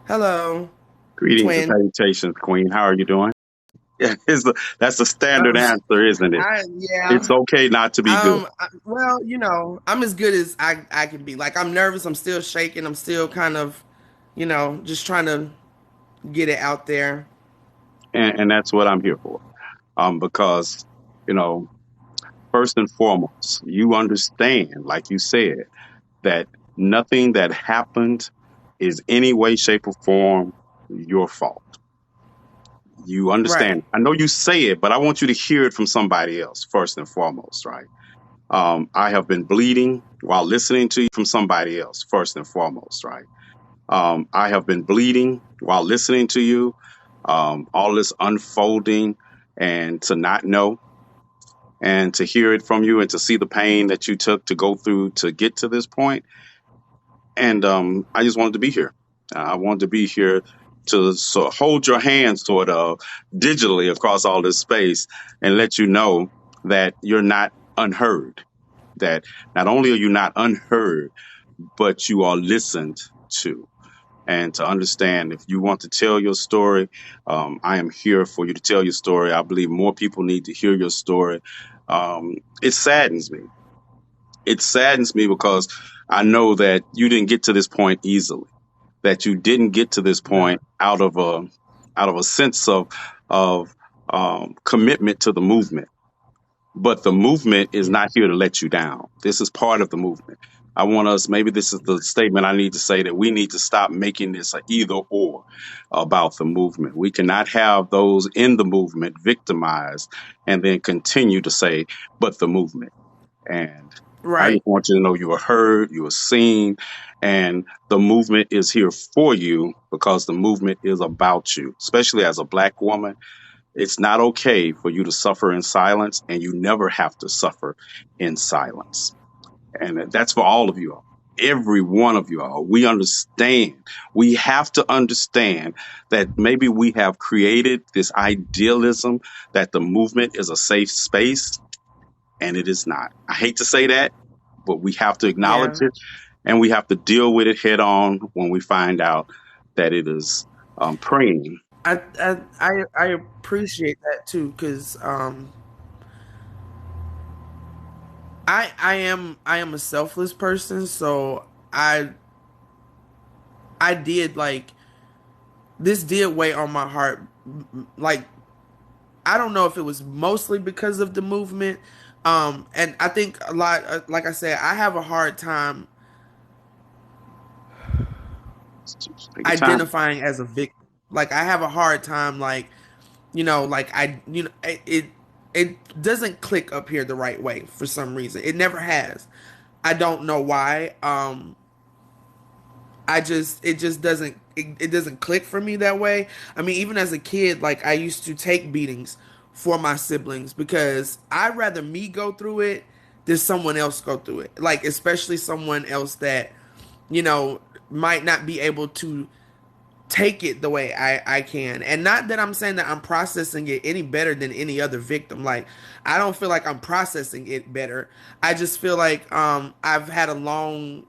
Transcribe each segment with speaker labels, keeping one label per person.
Speaker 1: Hello,
Speaker 2: Greetings and
Speaker 1: twin.
Speaker 2: salutations, Queen. How are you doing? Yeah, that's the standard
Speaker 1: Um,
Speaker 2: answer, isn't it?
Speaker 1: yeah.
Speaker 2: It's okay not to be good.
Speaker 1: Well, I'm as good as I can be. Like, I'm nervous. I'm still shaking. I'm still kind of, just trying to get it out there.
Speaker 2: And that's what I'm here for. Because, you know, first and foremost, you understand, like you said, that nothing that happened is any way, shape, or form your fault. You understand.
Speaker 1: Right.
Speaker 2: I know you say it, but I want you to hear it from somebody else, first and foremost, right? I have been bleeding while listening to you from somebody else, first and foremost, right? I have been bleeding while listening to you, all this unfolding, and to not know and to hear it from you and to see the pain that you took to go through to get to this point. And I just wanted to be here. I wanted to be here to hold your hand sort of digitally across all this space and let you know that you're not unheard, that not only are you not unheard, but you are listened to. And to understand, if you want to tell your story, I am here for you to tell your story. I believe more people need to hear your story. It saddens me. It saddens me because I know that you didn't get to this point easily. That you didn't get to this point out of a sense of commitment to the movement. But the movement is not here to let you down. This is part of the movement. I want us, maybe this is the statement I need to say, that we need to stop making this an either or about the movement. We cannot have those in the movement victimized and then continue to say, but the movement. And I
Speaker 1: Right.
Speaker 2: just want you to know you are heard, you are seen, and the movement is here for you because the movement is about you, especially as a Black woman. It's not okay for you to suffer in silence, and you never have to suffer in silence. And that's for all of you all. Every one of you all. We understand. We have to understand that maybe we have created this idealism that the movement is a safe space, and it is not. I hate to say that, but we have to acknowledge
Speaker 1: Yeah.
Speaker 2: it, and we have to deal with it head on when we find out that it is preying.
Speaker 1: I appreciate that too, because I am a selfless person, so I I did like this did weigh on my heart. Like, I don't know if it was mostly because of the movement. And I think a lot, like I said, I have a hard time
Speaker 2: Just take your time.
Speaker 1: identifying as a victim. Like, I have a hard time, like, like it doesn't click up here the right way for some reason. It never has. I don't know why. It just it doesn't click for me that way. I mean, even as a kid, like, I used to take beatings for my siblings because I'd rather me go through it than someone else go through it. Like, especially someone else that, you know, might not be able to take it the way I can. And not that I'm saying that I'm processing it any better than any other victim. Like, I don't feel like I'm processing it better. I just feel like I've had a long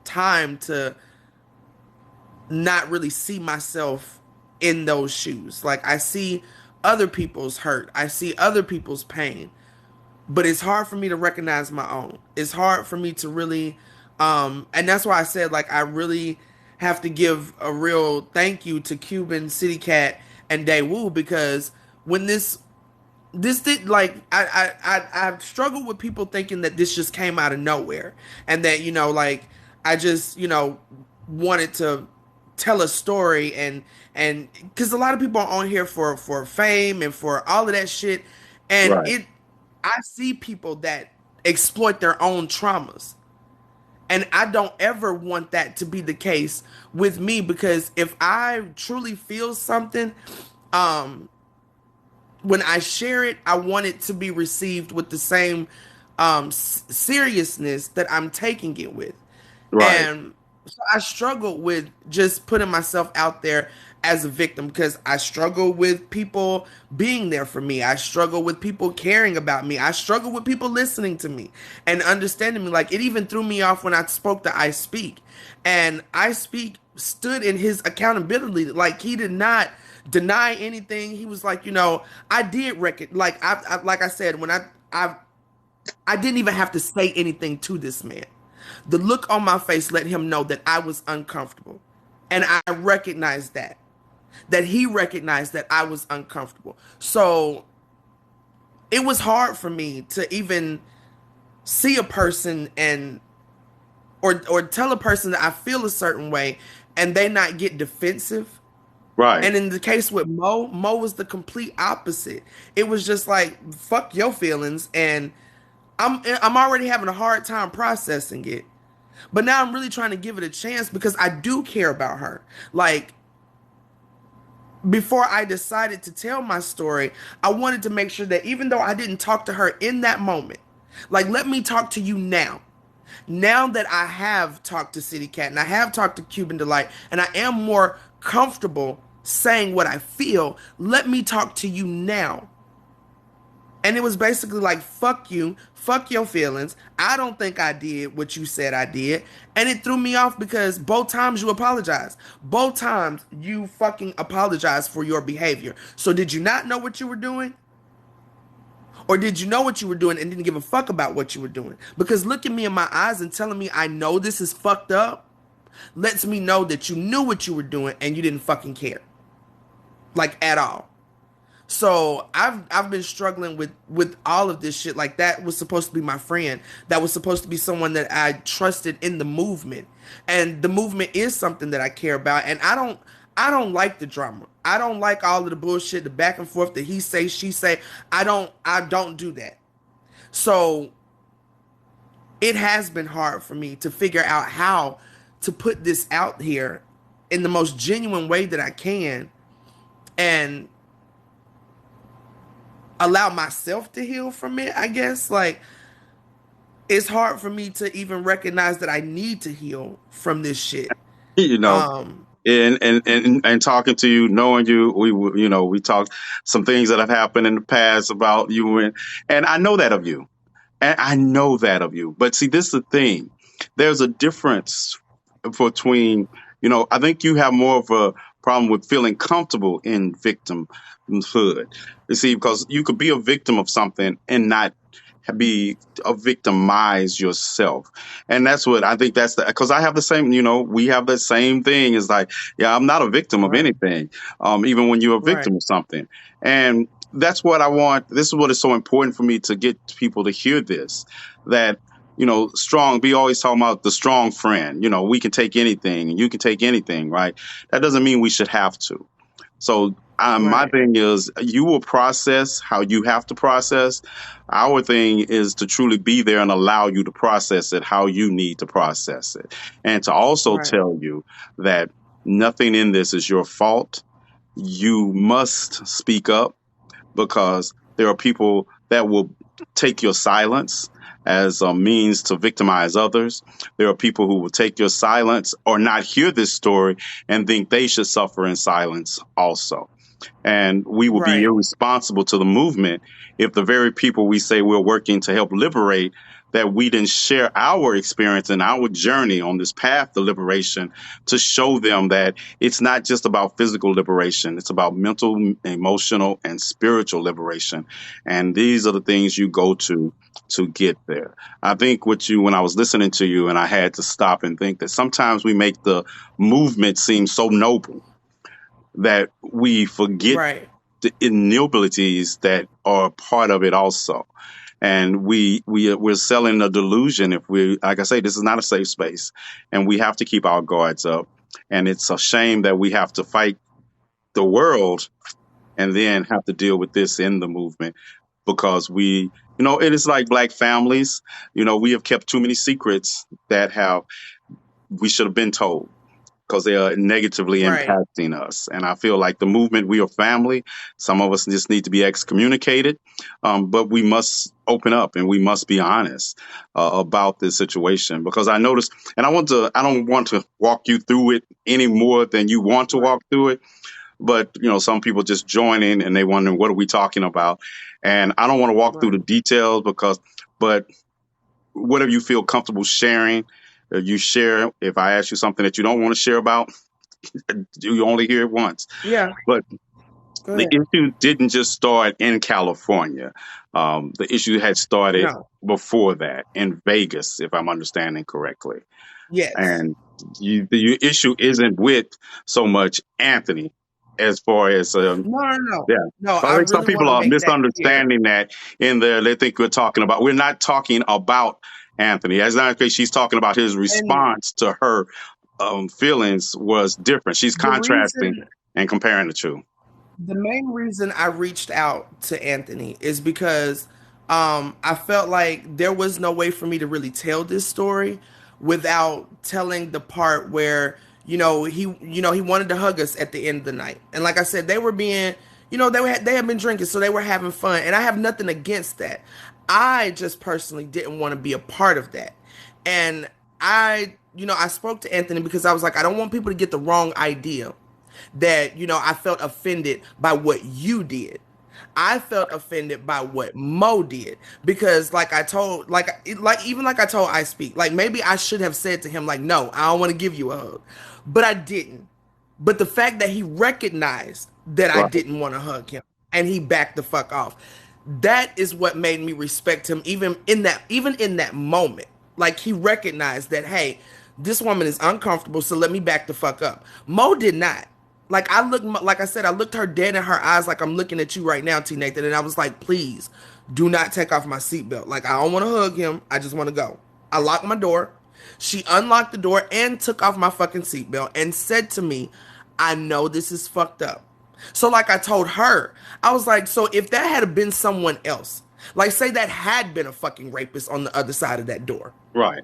Speaker 1: time to not really see myself in those shoes. Like, I see other people's hurt, I see other people's pain, but it's hard for me to recognize my own. It's hard for me to really, and that's why I said, like, I really have to give a real thank you to Cuban City Cat and Daewoo, because when this did, like, I've struggled with people thinking that this just came out of nowhere, and that, like, I just, wanted to tell a story, and because a lot of people are on here for fame and for all of that shit, and
Speaker 2: Right.
Speaker 1: I see people that exploit their own traumas, and I don't ever want that to be the case with me, because if I truly feel something, um when I share it, I want it to be received with the same seriousness that I'm taking it with.
Speaker 2: Right.
Speaker 1: And so I struggle with just putting myself out there as a victim, because I struggle with people being there for me. I struggle with people caring about me. I struggle with people listening to me and understanding me. Like, it even threw me off when I spoke to I Speak. And I Speak stood in his accountability. Like he did not deny anything. He was like, you know, I did reckon. Like like I said, when I didn't even have to say anything to this man. The look on my face let him know that I was uncomfortable, and I recognized that. That he recognized that I was uncomfortable. So it was hard for me to even see a person and or tell a person that I feel a certain way and they not get defensive.
Speaker 2: Right.
Speaker 1: And in the case with Mo was the complete opposite. It was just like fuck your feelings, and I'm already having a hard time processing it. But now I'm really trying to give it a chance because I do care about her. Like before I decided to tell my story, I wanted to make sure that even though I didn't talk to her in that moment, like let me talk to you now. Now that I have talked to City Cat and I have talked to Cuban Delight and I am more comfortable saying what I feel, let me talk to you now. And it was basically like, fuck you, fuck your feelings. I don't think I did what you said I did. And it threw me off because both times you apologized. Both times you fucking apologized for your behavior. So did you not know what you were doing? Or did you know what you were doing and didn't give a fuck about what you were doing? Because looking me in my eyes and telling me I know this is fucked up lets me know that you knew what you were doing and you didn't fucking care. Like at all. So I've been struggling with all of this shit. Like that was supposed to be my friend. That was supposed to be someone that I trusted in the movement. And the movement is something that I care about. And I don't like the drama. I don't like all of the bullshit, the back and forth, the he say, she say. I don't do that. So it has been hard for me to figure out how to put this out here in the most genuine way that I can and allow myself to heal from it, I guess. Like it's hard for me to even recognize that I need to heal from this shit.
Speaker 2: You know,
Speaker 1: Um,
Speaker 2: and talking to you, knowing you, we talked some things that have happened in the past about you, and I know that of you. And I know that of you. But see, this is the thing. There's a difference between, I think you have more of a problem with feeling comfortable in victimhood. You see, because you could be a victim of something and not be a victimize yourself. And that's what I think because I have the same, we have the same thing. Is like, yeah, I'm not a victim of
Speaker 1: right,
Speaker 2: anything. Even when you're a
Speaker 1: right,
Speaker 2: victim of something. And that's what I want. This is what is so important for me to get people to hear this, that, strong, be always talking about the strong friend, we can take anything and you can take anything, right? That doesn't mean we should have to. So my
Speaker 1: right,
Speaker 2: thing is, you will process how you have to process. Our thing is to truly be there and allow you to process it how you need to process it, and to also
Speaker 1: right,
Speaker 2: tell you that nothing in this is your fault. You must speak up, because there are people that will take your silence as a means to victimize others. There are people who will take your silence or not hear this story and think they should suffer in silence also. And we will be
Speaker 1: right,
Speaker 2: irresponsible to the movement if the very people we say we're working to help liberate, that we didn't share our experience and our journey on this path to liberation, to show them that it's not just about physical liberation. It's about mental, emotional, and spiritual liberation. And these are the things you go to get there. I think when I was listening to you, and I had to stop and think that sometimes we make the movement seem so noble that we forget
Speaker 1: right,
Speaker 2: the innobilities that are part of it also. And we're selling a delusion if we, like I say, this is not a safe space, and we have to keep our guards up. And it's a shame that we have to fight the world and then have to deal with this in the movement, because it is like black families. We have kept too many secrets that we should have been told, because they are negatively
Speaker 1: right,
Speaker 2: impacting us. And I feel like the movement, we are family. Some of us just need to be excommunicated, but we must open up and we must be honest about this situation. Because I noticed, and I don't want to walk you through it any more than you want to
Speaker 1: right,
Speaker 2: walk through it. But some people just join in and they wonder, what are we talking about? And I don't want to walk through
Speaker 1: right.
Speaker 2: the details, but whatever you feel comfortable sharing, you share. If I ask you something that you don't want to share about, You only hear it once.
Speaker 1: Yeah,
Speaker 2: But
Speaker 1: go
Speaker 2: the
Speaker 1: ahead.
Speaker 2: issue didn't just start in California. The issue had started
Speaker 1: No.
Speaker 2: before that in Vegas, if I'm understanding correctly.
Speaker 1: Yes.
Speaker 2: And the issue isn't with so much Anthony as far as
Speaker 1: No, no, no.
Speaker 2: yeah.
Speaker 1: No,
Speaker 2: I
Speaker 1: I
Speaker 2: think some
Speaker 1: really want
Speaker 2: people
Speaker 1: to
Speaker 2: are
Speaker 1: make that clear.
Speaker 2: misunderstanding that in there. They think we're talking about, we're not talking about Anthony. As not case she's talking about his
Speaker 1: And
Speaker 2: response to her feelings was different. She's
Speaker 1: the
Speaker 2: contrasting
Speaker 1: reason
Speaker 2: and comparing the two.
Speaker 1: the main reason I reached out to Anthony is because I felt like there was no way for me to really tell this story without telling the part where he wanted to hug us at the end of the night. And like I said, they were being, they had been drinking, so they were having fun, and I have nothing against that. I just personally didn't want to be a part of that. And I spoke to Anthony because I was like, I don't want people to get the wrong idea that I felt offended by what you did. I felt offended by what Mo did because, like I told, even like I told I speak, like maybe I should have said to him, like, no, I don't want to give you a hug, but I didn't. But the fact that he recognized that I
Speaker 2: Right.
Speaker 1: didn't want to hug him and he backed the fuck off, that is what made me respect him even in that moment. Like he recognized that, hey, this woman is uncomfortable, so let me back the fuck up. Mo did not. Like I said, I looked her dead in her eyes, like I'm looking at you right now, T Nathan, and I was like, please, do not take off my seatbelt. Like I don't want to hug him. I just want to go. I locked my door. She unlocked the door and took off my fucking seatbelt and said to me, I know this is fucked up. So like I told her, I was like, so if that had been someone else, like say that had been a fucking rapist on the other side of that door,
Speaker 2: Right.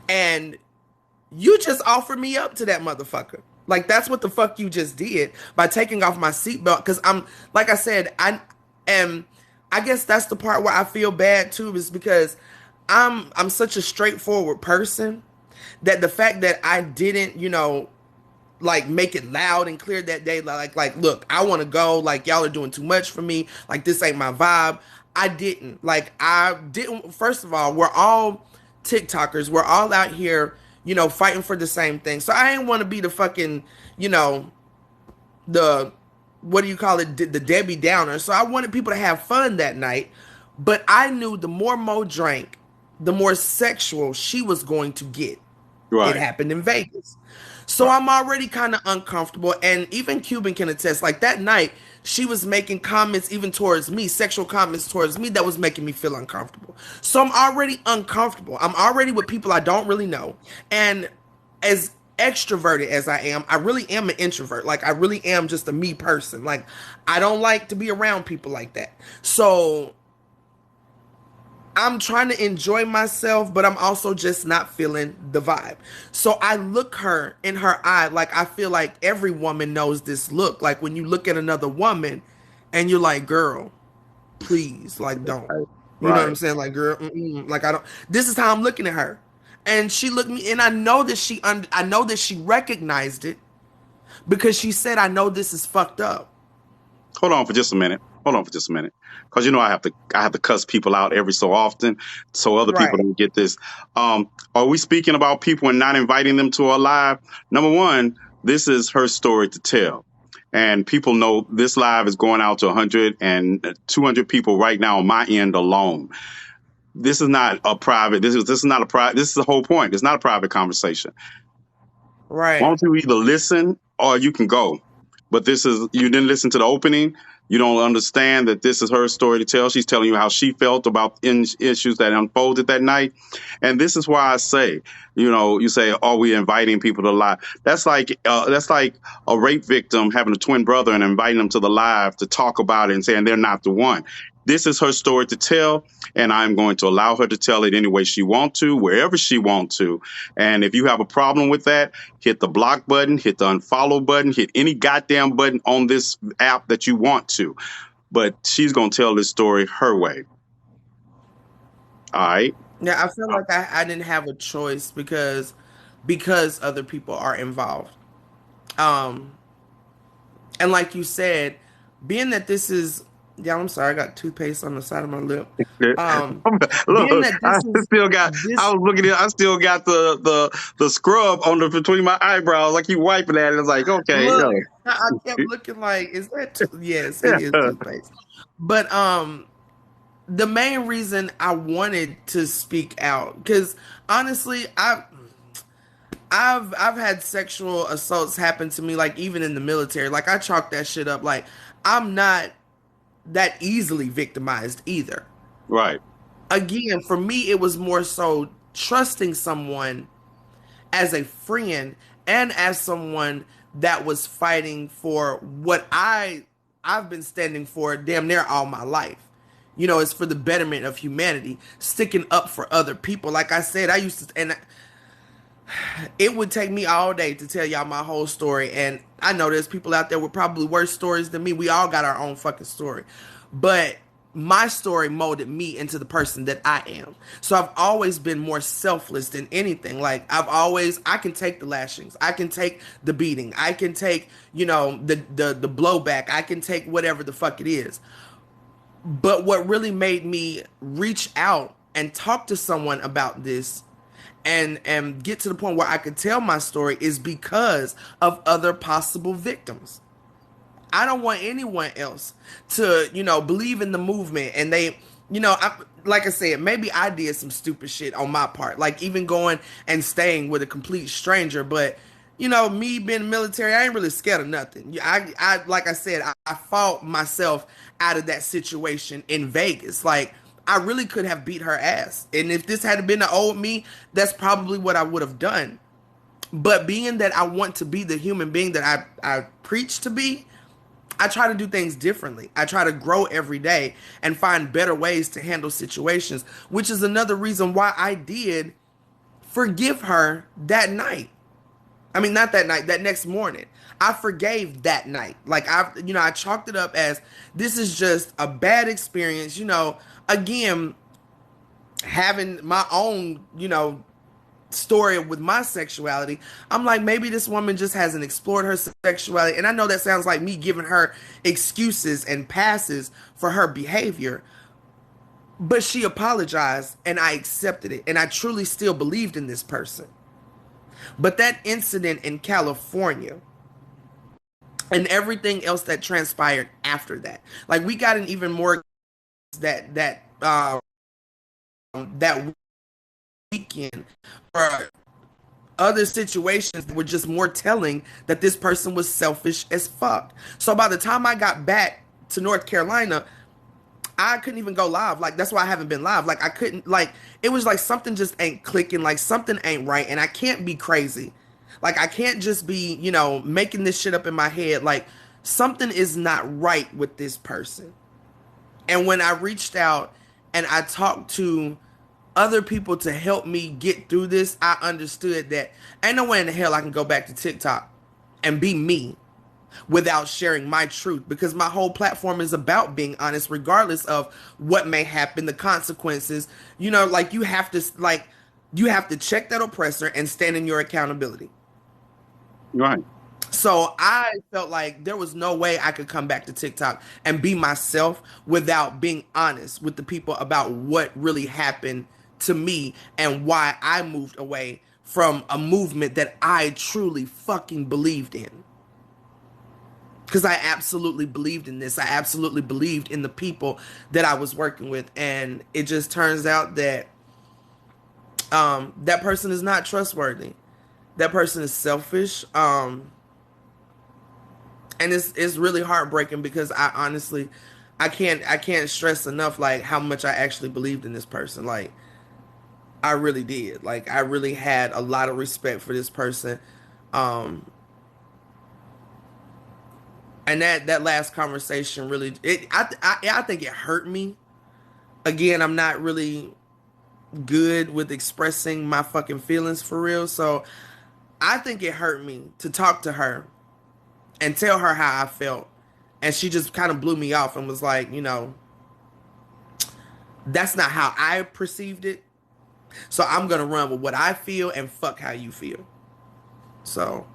Speaker 1: and you just offered me up to that motherfucker. Like that's what the fuck you just did by taking off my seatbelt. Because I'm, like I said, I am. I guess that's the part where I feel bad too, is because I'm such a straightforward person that the fact that I didn't, like make it loud and clear that day, like look, I want to go, like y'all are doing too much for me, like this ain't my vibe. I didn't, first of all, we're all TikTokers, we're all out here, fighting for the same thing, so I ain't want to be the fucking, you know the, what do you call it, the Debbie Downer. So I wanted people to have fun that night, but I knew the more Mo drank, the more sexual she was going to get. It
Speaker 2: Right.
Speaker 1: happened in Vegas. So
Speaker 2: Right.
Speaker 1: I'm already kind of uncomfortable. And even Cuban can attest, like that night, she was making comments even towards me, sexual comments towards me that was making me feel uncomfortable. So I'm already uncomfortable. I'm already with people I don't really know. And as extroverted as I am, I really am an introvert. Like I really am just a me person. Like I don't like to be around people like that. So I'm trying to enjoy myself, but I'm also just not feeling the vibe. So I look her in her eye, like I feel like every woman knows this look. Like when you look at another woman and you're like, girl, please, like don't.
Speaker 2: Right.
Speaker 1: You know what I'm
Speaker 2: Right.
Speaker 1: saying? Like, girl, like I don't. This is how I'm looking at her, and she looked me, and I know that I know that she recognized it because she said, "I know this is fucked up."
Speaker 2: Hold on for just a minute. Hold on for just a minute. Because I have to cuss people out every so often so other people
Speaker 1: Right,
Speaker 2: don't get this. Are we speaking about people and not inviting them to our live? Number one, this is her story to tell. And people know this live is going out to 100 and 200 people right now on my end alone. This is not a private. This is not a private. This is the whole point. It's not a private conversation. Why
Speaker 1: right.
Speaker 2: don't you either listen or you can go? But this is, you didn't listen to the opening. You don't understand that this is her story to tell. She's telling you how she felt about issues that unfolded that night. And this is why I say, you say, "Are we inviting people to live?" That's like a rape victim having a twin brother and inviting them to the live to talk about it and saying they're not the one. This is her story to tell, and I'm going to allow her to tell it any way she wants to, wherever she wants to. And if you have a problem with that, hit the block button, hit the unfollow button, hit any goddamn button on this app that you want to. But she's going to tell this story her way. All right.
Speaker 1: Yeah, I feel like I didn't have a choice because other people are involved. Um, and like you said, being that this is Yeah, I'm sorry. I got toothpaste on the side of my lip.
Speaker 2: Yeah.
Speaker 1: Um, being
Speaker 2: Look,
Speaker 1: that this is
Speaker 2: I
Speaker 1: this,
Speaker 2: was looking at, I still got the scrub on the between my eyebrows. I keep wiping at it. It's like, okay,
Speaker 1: look,
Speaker 2: yeah,
Speaker 1: I kept looking like, is that? Yes, it is toothpaste. But the main reason I wanted to speak out, because honestly, I've had sexual assaults happen to me, like even in the military. Like I chalk that shit up. Like I'm not that easily victimized either.
Speaker 2: right,
Speaker 1: Again, for me, it was more so trusting someone as a friend and as someone that was fighting for what I've been standing for damn near all my life. You know, it's for the betterment of humanity, sticking up for other people. Like I said, I used to, and it would take me all day to tell y'all my whole story. And I know there's people out there with probably worse stories than me. We all got our own fucking story. But my story molded me into the person that I am. So I've always been more selfless than anything. Like I can take the lashings. I can take the beating. I can take, the blowback. I can take whatever the fuck it is. But what really made me reach out and talk to someone about this and get to the point where I could tell my story is because of other possible victims. I don't want anyone else to, believe in the movement and like I said, maybe I did some stupid shit on my part, like even going and staying with a complete stranger, but me being military, I ain't really scared of nothing. Like I said, I fought myself out of that situation in Vegas. Like, I really could have beat her ass. And if this had been the old me, that's probably what I would have done. But being that I want to be the human being that I preach to be, I try to do things differently. I try to grow every day and find better ways to handle situations, which is another reason why I did forgive her that night. I mean, not that night, that next morning. I forgave that night. Like I chalked it up as this is just a bad experience. Again, having my own, story with my sexuality, I'm like, maybe this woman just hasn't explored her sexuality. And I know that sounds like me giving her excuses and passes for her behavior, but she apologized and I accepted it. And I truly still believed in this person. But that incident in California and everything else that transpired after that, like we got an even more that weekend for other situations that were just more telling that this person was selfish as fuck. So by the time I got back to North Carolina, I couldn't even go live. Like that's why I haven't been live. Like I couldn't, like it was like something just ain't clicking, like something ain't right, and I can't be crazy. Like I can't just be, making this shit up in my head. Like something is not right with this person. And when I reached out and I talked to other people to help me get through this, I understood that ain't no way in the hell I can go back to TikTok and be me without sharing my truth, because my whole platform is about being honest regardless of what may happen, the consequences. Like you have to check that oppressor and stand in your accountability.
Speaker 2: right.
Speaker 1: So I felt like there was no way I could come back to TikTok and be myself without being honest with the people about what really happened to me and why I moved away from a movement that I truly fucking believed in. Because I absolutely believed in this. I absolutely believed in the people that I was working with. And it just turns out that that person is not trustworthy. That person is selfish. And it's really heartbreaking because I honestly I can't stress enough like how much I actually believed in this person. Like I really did. Like I really had a lot of respect for this person. Um and that last conversation really I think it hurt me. Again, I'm not really good with expressing my fucking feelings for real. So I think it hurt me to talk to her and tell her how I felt. And she just kind of blew me off and was like, that's not how I perceived it. So I'm gonna run with what I feel and fuck how you feel. So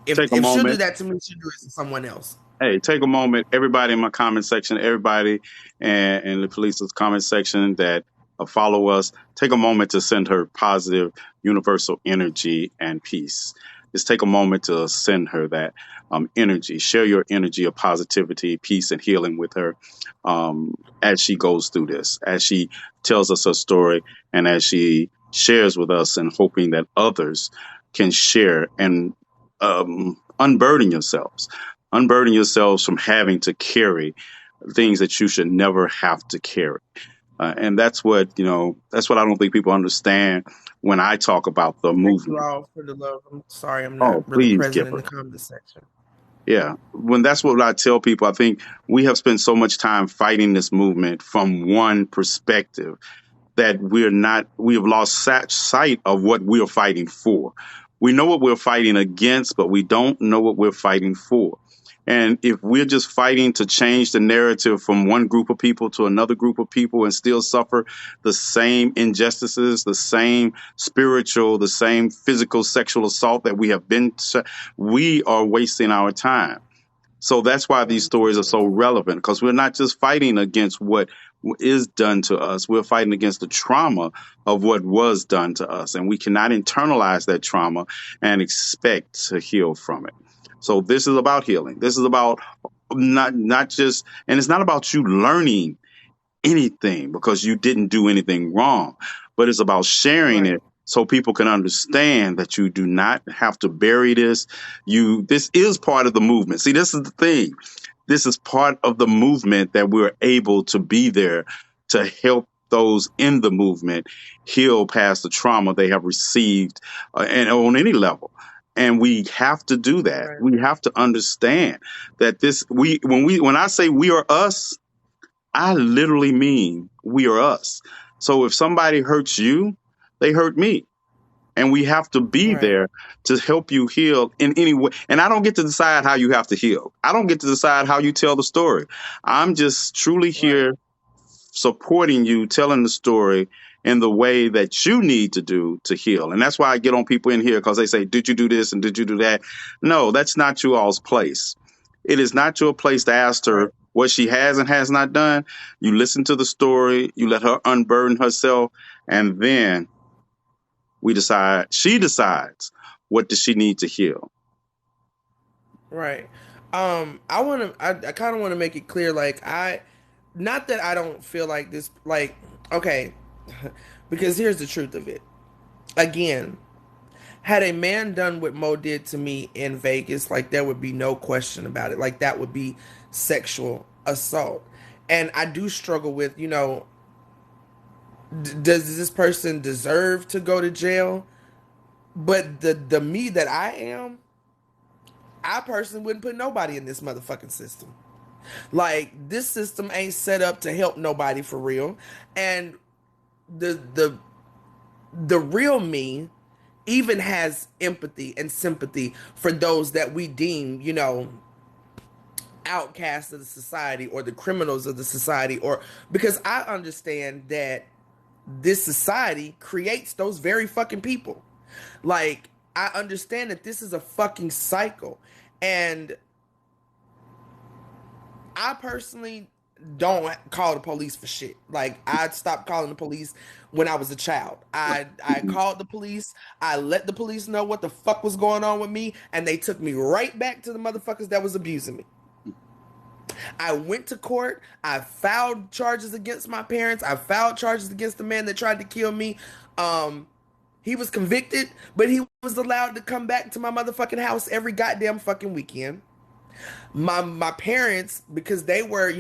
Speaker 1: if
Speaker 2: Take a
Speaker 1: if she'll do
Speaker 2: moment.
Speaker 1: that to me, she'll do it to someone else.
Speaker 2: Hey, take a moment, everybody in my comment section, everybody and in the police's comment section that follow us, take a moment to send her positive universal energy and peace. Just take a moment to send her that energy. Share your energy of positivity, peace, and healing with her as she goes through this, as she tells us her story, and as she shares with us, and hoping that others can share and unburden yourselves. Unburden yourselves from having to carry things that you should never have to carry. And that's what, that's what I don't think people understand when I talk about the
Speaker 1: Thank you
Speaker 2: movement.
Speaker 1: all for the love. I'm sorry I'm not
Speaker 2: Oh,
Speaker 1: really
Speaker 2: please
Speaker 1: present
Speaker 2: give
Speaker 1: in
Speaker 2: her.
Speaker 1: the comment section.
Speaker 2: Yeah. When that's what I tell people, I think we have spent so much time fighting this movement from one perspective that we have lost sight of what we're fighting for. We know what we're fighting against, but we don't know what we're fighting for. And if we're just fighting to change the narrative from one group of people to another group of people and still suffer the same injustices, the same spiritual, the same physical, sexual assault that we have been, we are wasting our time. So that's why these stories are so relevant, because we're not just fighting against what is done to us. We're fighting against the trauma of what was done to us. And we cannot internalize that trauma and expect to heal from it. So this is about healing. This is about not just, and it's not about you learning anything because you didn't do anything wrong, but it's about sharing
Speaker 1: Right,
Speaker 2: it so people can understand that you do not have to bury this. This is part of the movement. See, this is the thing. This is part of the movement that we're able to be there to help those in the movement heal past the trauma they have received, and on any level. And we have to do that.
Speaker 1: right,
Speaker 2: We have to understand that when I say we are us, I literally mean we are us. So if somebody hurts you, they hurt me. And we have to be
Speaker 1: right,
Speaker 2: there to help you heal in any way. And I don't get to decide how you have to heal. I don't get to decide how you tell the story. I'm just truly
Speaker 1: right,
Speaker 2: here supporting you, telling the story in the way that you need to do to heal. And that's why I get on people in here because they say, did you do this and did you do that? No, that's not you all's place. It is not your place to ask
Speaker 1: right.
Speaker 2: her what she has and has not done. You listen to the story, you let her unburden herself, and then she decides what does she need to heal.
Speaker 1: Right. I kind of want to make it clear, like, not that I don't feel like this, like, okay, because here's the truth of it. Again, had a man done what Mo did to me in Vegas, like, there would be no question about it. Like, that would be sexual assault. And I do struggle with, does this person deserve to go to jail? But the me that I am, I personally wouldn't put nobody in this motherfucking system. Like, this system ain't set up to help nobody for real. And the the the real me even has empathy and sympathy for those that we deem, outcasts of the society or the criminals of the society, or because I understand that this society creates those very fucking people. Like, I understand that this is a fucking cycle. And I personally don't call the police for shit. Like, I stopped calling the police when I was a child. I called the police. I let the police know what the fuck was going on with me, and they took me right back to the motherfuckers that was abusing me. I went to court. I filed charges against my parents. I filed charges against the man that tried to kill me. Um, he was convicted, but he was allowed to come back to my motherfucking house every goddamn fucking weekend. My parents, because they were,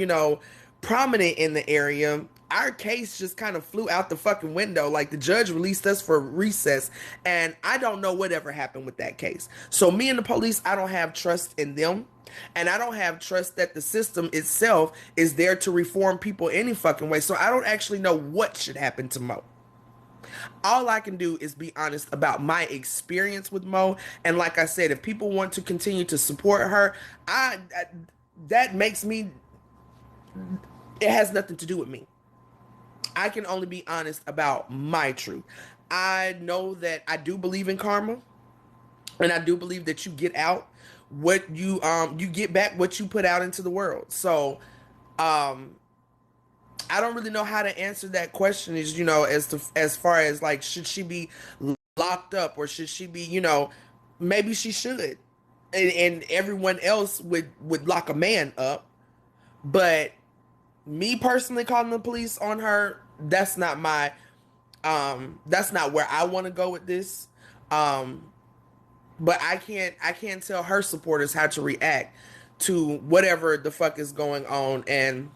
Speaker 1: prominent in the area, our case just kind of flew out the fucking window. Like, the judge released us for recess, and I don't know whatever happened with that case. So me and the police, I don't have trust in them. And I don't have trust that the system itself is there to reform people any fucking way. So I don't actually know what should happen to Mo. All I can do is be honest about my experience with Mo. And like I said, if people want to continue to support her, I that makes me, it has nothing to do with me. I can only be honest about my truth. I know that I do believe in karma, and I do believe that you get out what you get back what you put out into the world. So um I don't really know how to answer that question, is, as far as like, should she be locked up, or should she be, maybe she should, and everyone else would lock a man up. But me personally calling the police on her, that's not where I want to go with this. Um but I can't tell her supporters how to react to whatever the fuck is going on. And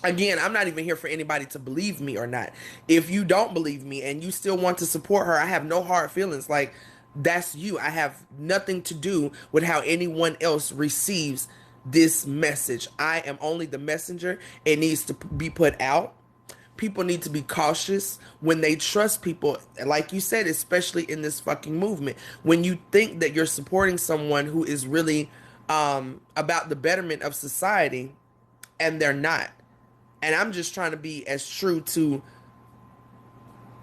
Speaker 1: again, I'm not even here for anybody to believe me or not. If you don't believe me and you still want to support her, I have no hard feelings. Like, that's you. I have nothing to do with how anyone else receives this message. I am only the messenger. It needs to be put out. People need to be cautious when they trust people, like you said, especially in this fucking movement. When you think that you're supporting someone who is really about the betterment of society, and they're not. And I'm just trying to be as true to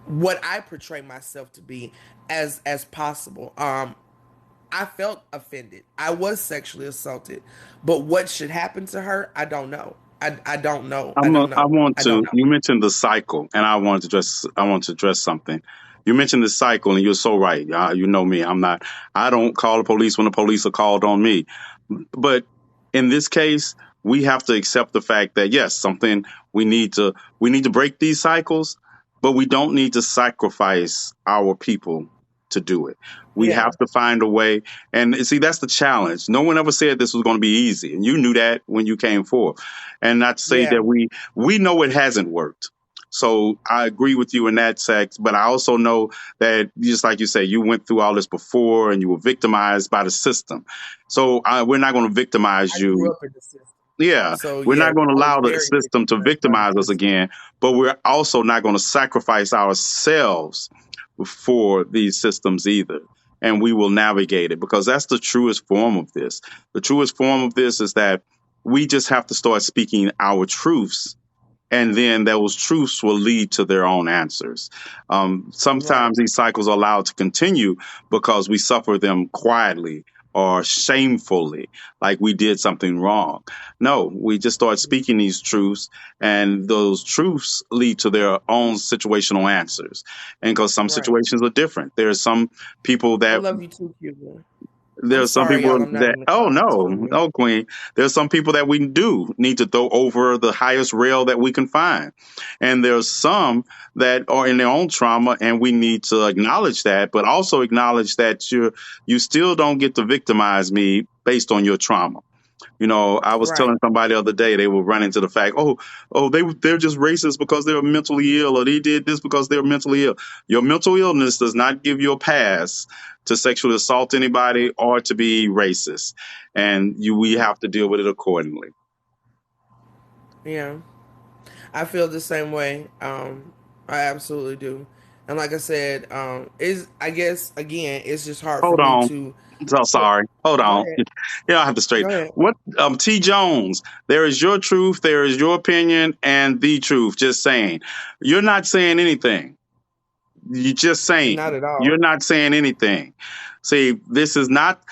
Speaker 1: what I portray myself to be as possible. I felt offended. I was sexually assaulted, but what should happen to her, I don't know. I don't know. I don't
Speaker 2: I
Speaker 1: know.
Speaker 2: want
Speaker 1: I don't
Speaker 2: to.
Speaker 1: know.
Speaker 2: You mentioned the cycle, and I want to address. I want to address something. You mentioned the cycle, and you're so right. You know me. I'm not. I don't call the police when the police are called on me. But in this case, we have to accept the fact that yes, something we need to break these cycles, but we don't need to sacrifice our people to do it. We
Speaker 1: Yeah.
Speaker 2: have to find a way. And see, that's the challenge. No one ever said this was going to be easy, and you knew that when you came forth. And not to say that
Speaker 1: Yeah.
Speaker 2: we know it hasn't worked. So I agree with you in that sense, but I also know that just like you say, you went through all this before and you were victimized by the system. So we're not going to victimize
Speaker 1: I grew
Speaker 2: you.
Speaker 1: up in the system.
Speaker 2: Yeah,
Speaker 1: So
Speaker 2: we're
Speaker 1: yeah,
Speaker 2: not going to
Speaker 1: I was
Speaker 2: allow the
Speaker 1: very
Speaker 2: system to
Speaker 1: victimized by the
Speaker 2: victimize us
Speaker 1: system.
Speaker 2: again, but we're also not going to sacrifice ourselves for these systems either. And we will navigate it because that's the truest form of this. The truest form of this is that we just have to start speaking our truths, and then those truths will lead to their own answers.
Speaker 1: Right.
Speaker 2: Sometimes these cycles are allowed to continue because we suffer them quietly or shamefully, like we did something wrong. No, we just start speaking these truths, and those truths lead to their own situational answers. And because some
Speaker 1: Right.
Speaker 2: situations are different, there are some people
Speaker 1: I
Speaker 2: that
Speaker 1: love you too, Cuba. I'm
Speaker 2: there's some
Speaker 1: sorry,
Speaker 2: people
Speaker 1: y'all. I'm not
Speaker 2: that,
Speaker 1: in the
Speaker 2: oh
Speaker 1: car. I'm
Speaker 2: no,
Speaker 1: sorry.
Speaker 2: no, Queen. There's some people that we do need to throw over the highest rail that we can find. And there's some that are in their own trauma, and we need to acknowledge that, but also acknowledge that you still don't get to victimize me based on your trauma. You know, I was
Speaker 1: Right.
Speaker 2: telling somebody the other day, they were running to the fact, they're just racist because they're mentally ill, or they did this because they're mentally ill. Your mental illness does not give you a pass to sexually assault anybody or to be racist, and we have to deal with it accordingly.
Speaker 1: Yeah. I feel the same way. I absolutely do. And like I said, is I guess again, it's just hard for
Speaker 2: Hold
Speaker 1: me
Speaker 2: on.
Speaker 1: to.
Speaker 2: So sorry. Hold
Speaker 1: Go
Speaker 2: on.
Speaker 1: ahead.
Speaker 2: Yeah, I have to straight.
Speaker 1: Go ahead.
Speaker 2: What T Jones, there is your truth, there is your opinion, and the truth. Just saying. You're not saying anything. You're just
Speaker 1: Not
Speaker 2: saying.
Speaker 1: at
Speaker 2: You're
Speaker 1: all.
Speaker 2: not saying anything. This is not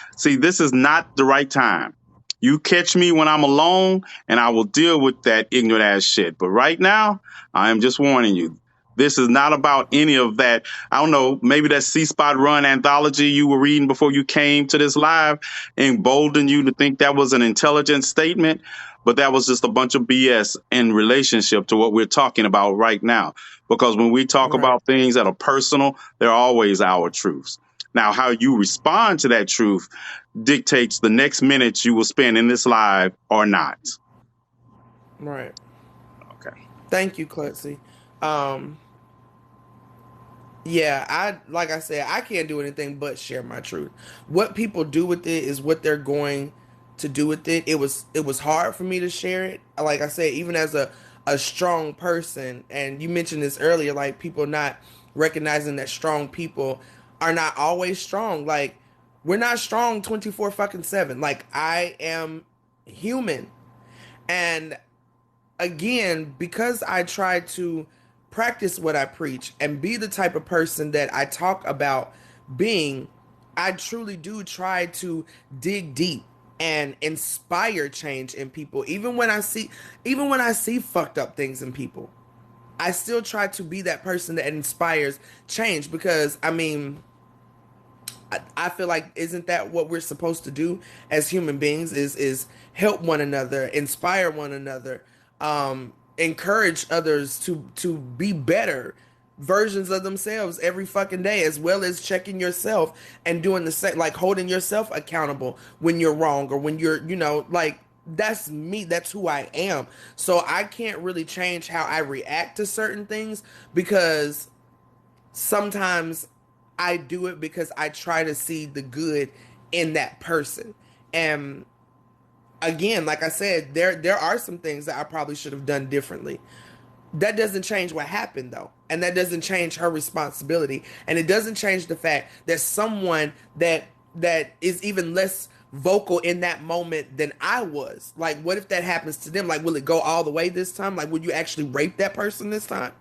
Speaker 2: the right time. You catch me when I'm alone and I will deal with that ignorant ass shit. But right now, I am just warning you. This is not about any of that. I don't know, maybe that C Spot Run anthology you were reading before you came to this live emboldened you to think that was an intelligent statement, but that was just a bunch of BS in relationship to what we're talking about right now. Because when we talk
Speaker 1: Right.
Speaker 2: about things that are personal, they're always our truths. Now, how you respond to that truth dictates the next minutes you will spend in this live or not.
Speaker 1: Right.
Speaker 2: Okay.
Speaker 1: Thank you, Clutzy. Um, yeah, like I said, I can't do anything but share my truth. What people do with it is what they're going to do with it. It was hard for me to share it. Like I said, even as a strong person, and you mentioned this earlier, like people not recognizing that strong people are not always strong. Like, we're not strong 24 fucking 7. Like, I am human. And again, because I try to practice what I preach and be the type of person that I talk about being, I truly do try to dig deep and inspire change in people. Even when I see fucked up things in people, I still try to be that person that inspires change because I mean, I feel like isn't that what we're supposed to do as human beings is help one another, inspire one another, encourage others to be better versions of themselves every fucking day, as well as checking yourself and doing the same, like holding yourself accountable when you're wrong or when you're, like that's me, that's who I am. So I can't really change how I react to certain things because sometimes I do it because I try to see the good in that person. And again, like I said, there are some things that I probably should have done differently. That doesn't change what happened though. And that doesn't change her responsibility. And it doesn't change the fact that someone that is even less vocal in that moment than I was. Like what if that happens to them? Like will it go all the way this time? Like would you actually rape that person this time?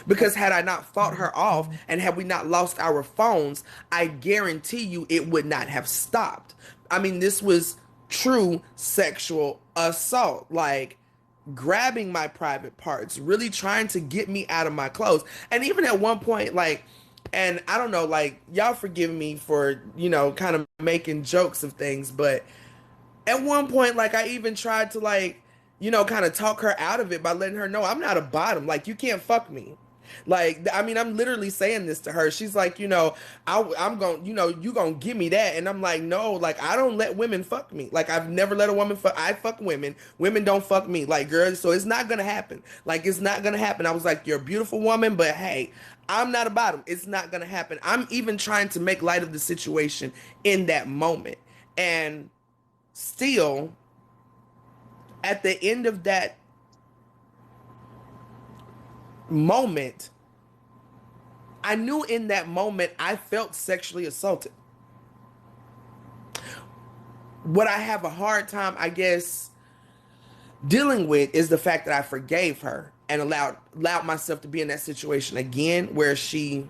Speaker 1: Because had I not fought her off and had we not lost our phones, I guarantee you it would not have stopped. I mean, this was true sexual assault. Like grabbing my private parts, really trying to get me out of my clothes. And even at one point, like, and I don't know, like, y'all forgive me for, kind of making jokes of things, but at one point, like, I even tried to, like, kind of talk her out of it by letting her know I'm not a bottom. Like, you can't fuck me. Like, I mean, I'm literally saying this to her. She's like, I'm going, you going to give me that. And I'm like, no, like, I don't let women fuck me. Like, I've never let a woman fuck. I fuck women. Women don't fuck me. Like, girl, so it's not going to happen. Like, it's not going to happen. I was like, you're a beautiful woman, but hey, I'm not a bottom. It's not going to happen. I'm even trying to make light of the situation in that moment. And still, at the end of that moment, I knew in that moment I felt sexually assaulted. What I have a hard time, I guess, dealing with is the fact that I forgave her and allowed myself to be in that situation again where she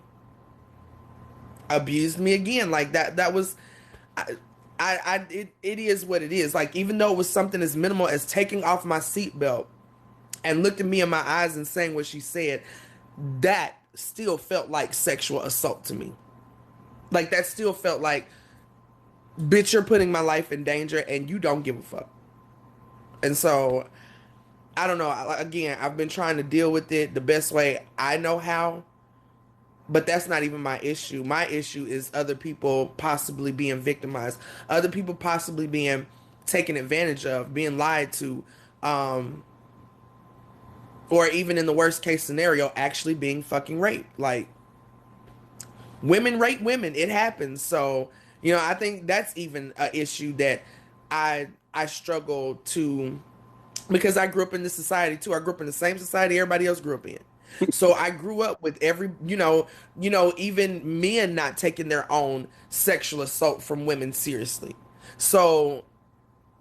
Speaker 1: abused me again. Like that was it is what it is. Like even though it was something as minimal as taking off my seatbelt and looking me in my eyes and saying what she said, that still felt like sexual assault to me. Like that still felt like, bitch, you're putting my life in danger and you don't give a fuck. And so I don't know. Again, I've been trying to deal with it the best way I know how, but that's not even my issue. My issue is other people possibly being victimized, other people possibly being taken advantage of, being lied to, or even in the worst case scenario, actually being fucking raped. Like, women rape women. It happens. So, I think that's even an issue that I struggle to, because I grew up in this society too. I grew up in the same society everybody else grew up in. So I grew up with even men not taking their own sexual assault from women seriously. So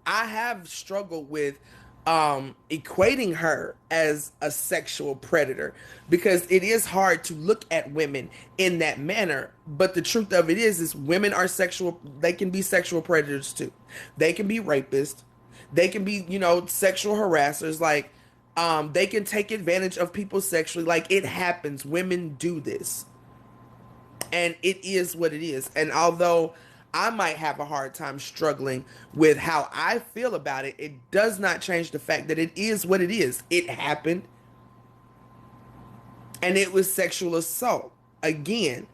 Speaker 1: I have struggled with equating her as a sexual predator because it is hard to look at women in that manner. But the truth of it is women are sexual. They can be sexual predators too. They can be rapists. They can be, sexual harassers. Like, they can take advantage of people sexually. Like, it happens. Women do this. And it is what it is. And although I might have a hard time struggling with how I feel about it, it does not change the fact that it is what it is. It happened. And it was sexual assault. Again,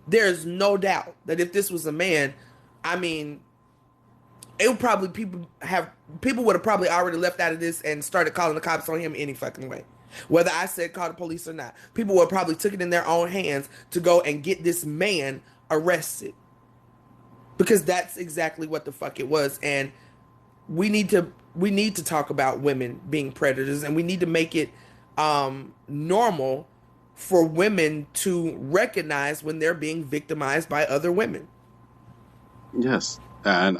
Speaker 1: there's no doubt that if this was a man, I mean, it would probably people would have probably already left out of this and started calling the cops on him any fucking way. Whether I said call the police or not, people would have probably took it in their own hands to go and get this man arrested, because that's exactly what the fuck it was. And we need to talk about women being predators, and we need to make it normal for women to recognize when they're being victimized by other women.
Speaker 2: Yes. And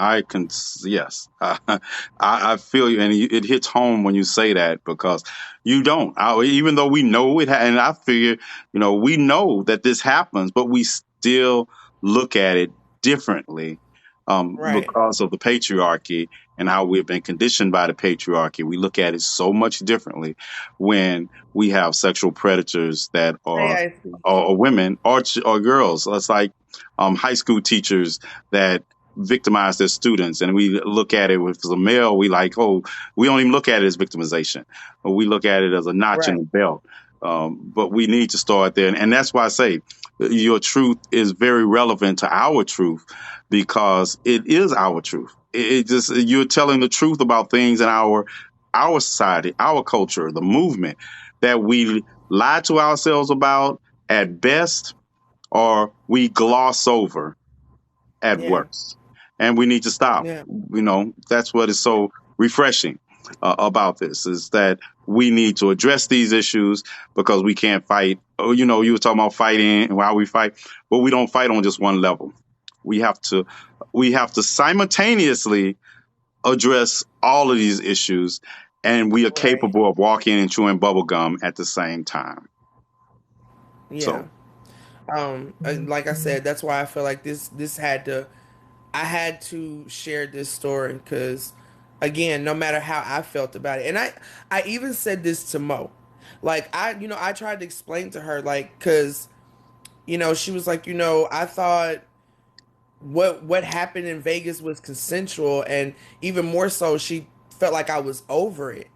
Speaker 2: yes, I feel you, and it hits home when you say that because you don't. Even though we know it, and I figure, we know that this happens, but we still look at it differently
Speaker 1: Right.
Speaker 2: because of the patriarchy and how we've been conditioned by the patriarchy. We look at it so much differently when we have sexual predators that
Speaker 1: Hey,
Speaker 2: are
Speaker 1: I
Speaker 2: women or girls. It's like high school teachers that victimize their students, and we look at it with as a male. We like, oh, we don't even look at it as victimization, but we look at it as a notch in
Speaker 1: Right.
Speaker 2: the belt. But we need to start there, and that's why I say your truth is very relevant to our truth because it is our truth. It just you're telling the truth about things in our society, our culture, the movement that we lie to ourselves about at best, or we gloss over at
Speaker 1: Yeah.
Speaker 2: worst. And we need to stop.
Speaker 1: Yeah.
Speaker 2: That's what is so refreshing about this is that we need to address these issues because we can't fight. Oh, you were talking about fighting and why we fight, but we don't fight on just one level. We have to we have to simultaneously address all of these issues, and we are
Speaker 1: Right.
Speaker 2: capable of walking and chewing bubble gum at the same time.
Speaker 1: Yeah.
Speaker 2: So,
Speaker 1: Like I said, that's why I feel like this had to I had to share this story because, again, no matter how I felt about it, and I even said this to Mo, like I tried to explain to her, like, because she was like, I thought what happened in Vegas was consensual, and even more so, she felt like I was over it,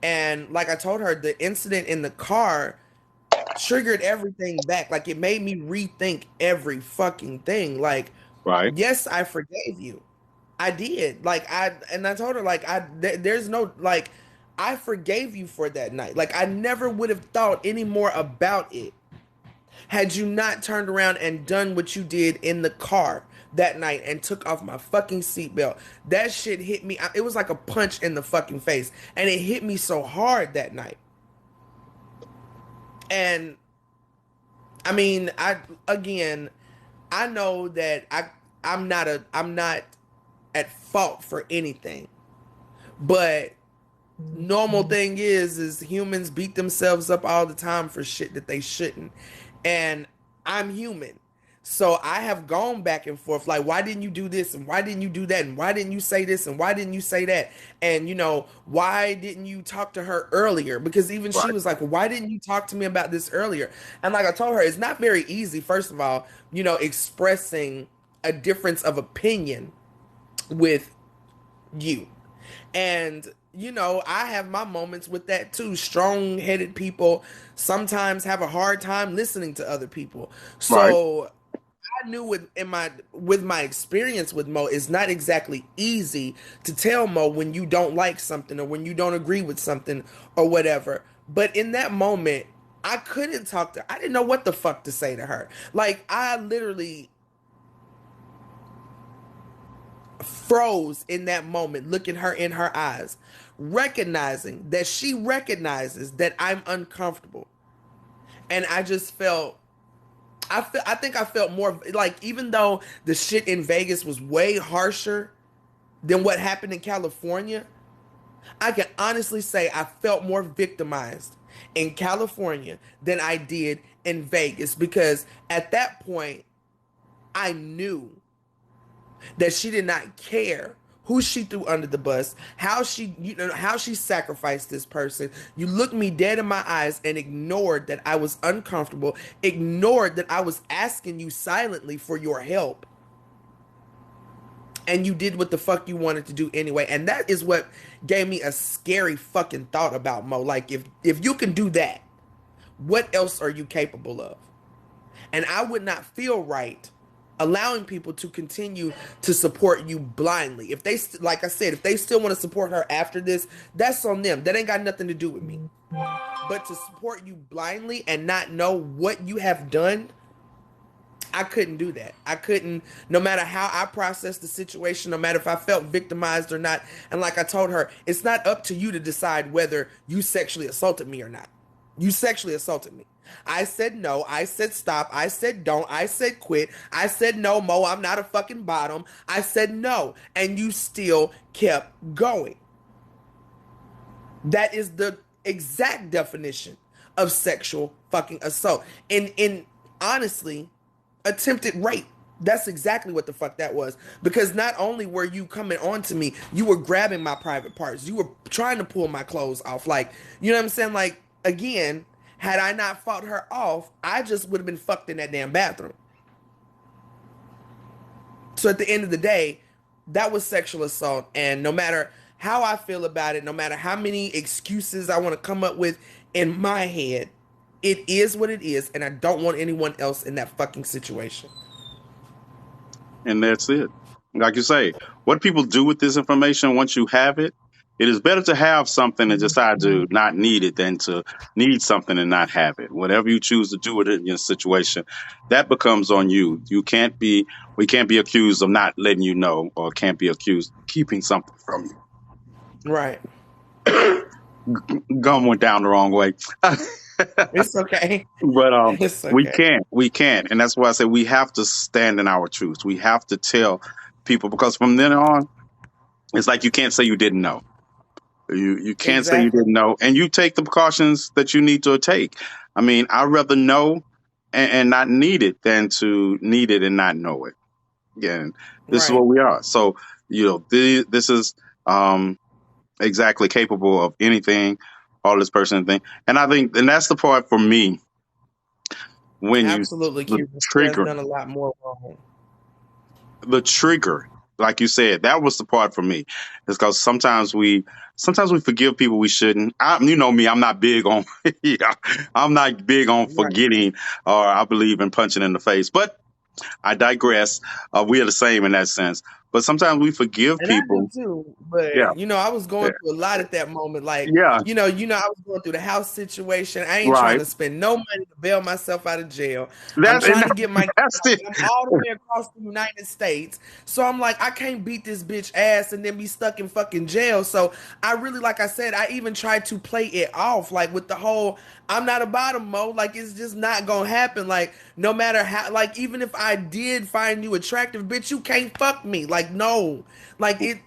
Speaker 1: and like I told her, the incident in the car triggered everything back. Like, it made me rethink every fucking thing. Like,
Speaker 2: right,
Speaker 1: yes, I forgave you. I did. Like, I told her, like, there's no, like, I forgave you for that night. Like, I never would have thought any more about it had you not turned around and done what you did in the car that night and took off my fucking seatbelt. That shit hit me. It was like a punch in the fucking face. And it hit me so hard that night. And I mean, again, I know that I'm not at fault for anything. But normal thing is humans beat themselves up all the time for shit that they shouldn't. And I'm human. So I have gone back and forth like, why didn't you do this and why didn't you do that and why didn't you say this and why didn't you say that, and why didn't you talk to her earlier, because even she
Speaker 2: right,
Speaker 1: was like, well, why didn't you talk to me about this earlier? And like I told her, it's not very easy, first of all, expressing a difference of opinion with you. And I have my moments with that too. Strong-headed people sometimes have a hard time listening to other people.
Speaker 2: right,
Speaker 1: So I knew with my experience with Mo, it's not exactly easy to tell Mo when you don't like something or when you don't agree with something or whatever. But in that moment, I couldn't talk to her. I didn't know what the fuck to say to her. Like, I literally froze in that moment, looking her in her eyes, recognizing that she recognizes that I'm uncomfortable. And I just felt I think I felt more like, even though the shit in Vegas was way harsher than what happened in California, I can honestly say I felt more victimized in California than I did in Vegas, because at that point I knew that she did not care who she threw under the bus, how she sacrificed this person. You looked me dead in my eyes and ignored that I was uncomfortable, ignored that I was asking you silently for your help, and you did what the fuck you wanted to do anyway. And that is what gave me a scary fucking thought about Mo. Like, if you can do that, what else are you capable of? And I would not feel right allowing people to continue to support you blindly. If they, like I said, if they still want to support her after this, that's on them. That ain't got nothing to do with me. But to support you blindly and not know what you have done, I couldn't do that. I couldn't, no matter how I processed the situation, no matter if I felt victimized or not. And like I told her, it's not up to you to decide whether you sexually assaulted me or not. You sexually assaulted me. I said no. I said stop. I said don't. I said quit. I said no, Mo, I'm not a fucking bottom. I said no. And you still kept going. That is the exact definition of sexual fucking assault. And honestly, attempted rape. That's exactly what the fuck that was. Because not only were you coming on to me, you were grabbing my private parts. You were trying to pull my clothes off. Like, you know what I'm saying? Like, again, had I not fought her off, I just would have been fucked in that damn bathroom. So at the end of the day, that was sexual assault. And no matter how I feel about it, no matter how many excuses I want to come up with in my head, it is what it is. And I don't want anyone else in that fucking situation.
Speaker 2: And that's it. Like you say, what people do with this information once you have it, it is better to have something and decide to not need it than to need something and not have it. Whatever you choose to do with it in your situation, that becomes on you. We can't be accused of not letting you know, or can't be accused of keeping something from
Speaker 1: Right.
Speaker 2: you. Gum went down the wrong way.
Speaker 1: It's okay.
Speaker 2: But
Speaker 1: It's okay.
Speaker 2: we can't, and that's why I say we have to stand in our truth. We have to tell people, because from then on, it's like you can't say you didn't know. You can't say you
Speaker 1: Exactly.
Speaker 2: didn't know, and you take the precautions that you need to take. I mean, I'd rather know and not need it than to need it and not know it. Yeah, and this is
Speaker 1: Right.
Speaker 2: what we are. So this is exactly capable of anything, all this person thing, and I think, and that's the part for me when you
Speaker 1: Absolutely,
Speaker 2: the
Speaker 1: Cuban. She has
Speaker 2: trigger
Speaker 1: done a lot more wrong.
Speaker 2: the trigger, like you said, that was the part for me. It's because sometimes we forgive people we shouldn't. You know me, I'm not big on yeah, I'm not big on
Speaker 1: Right.
Speaker 2: forgetting, or I believe in punching in the face. But I digress. We are the same in that sense. But sometimes we forgive
Speaker 1: And I do
Speaker 2: people.
Speaker 1: too.
Speaker 2: Yeah,
Speaker 1: But I was
Speaker 2: yeah,
Speaker 1: going through a lot at that moment. Like,
Speaker 2: yeah.
Speaker 1: I was going through the house situation. I ain't trying
Speaker 2: Right.
Speaker 1: to spend no money to bail myself out of jail. I'm
Speaker 2: That's and
Speaker 1: trying to get my kids
Speaker 2: that's
Speaker 1: out,
Speaker 2: it.
Speaker 1: and I'm all the way across the United States. So I'm like, I can't beat this bitch ass and then be stuck in fucking jail. So I really, like I said, I even tried to play it off, like with the whole I'm not a bottom Mo. Like it's just not gonna happen. Like no matter how, like even if I did find you attractive, bitch, you can't fuck me. Like no, like it,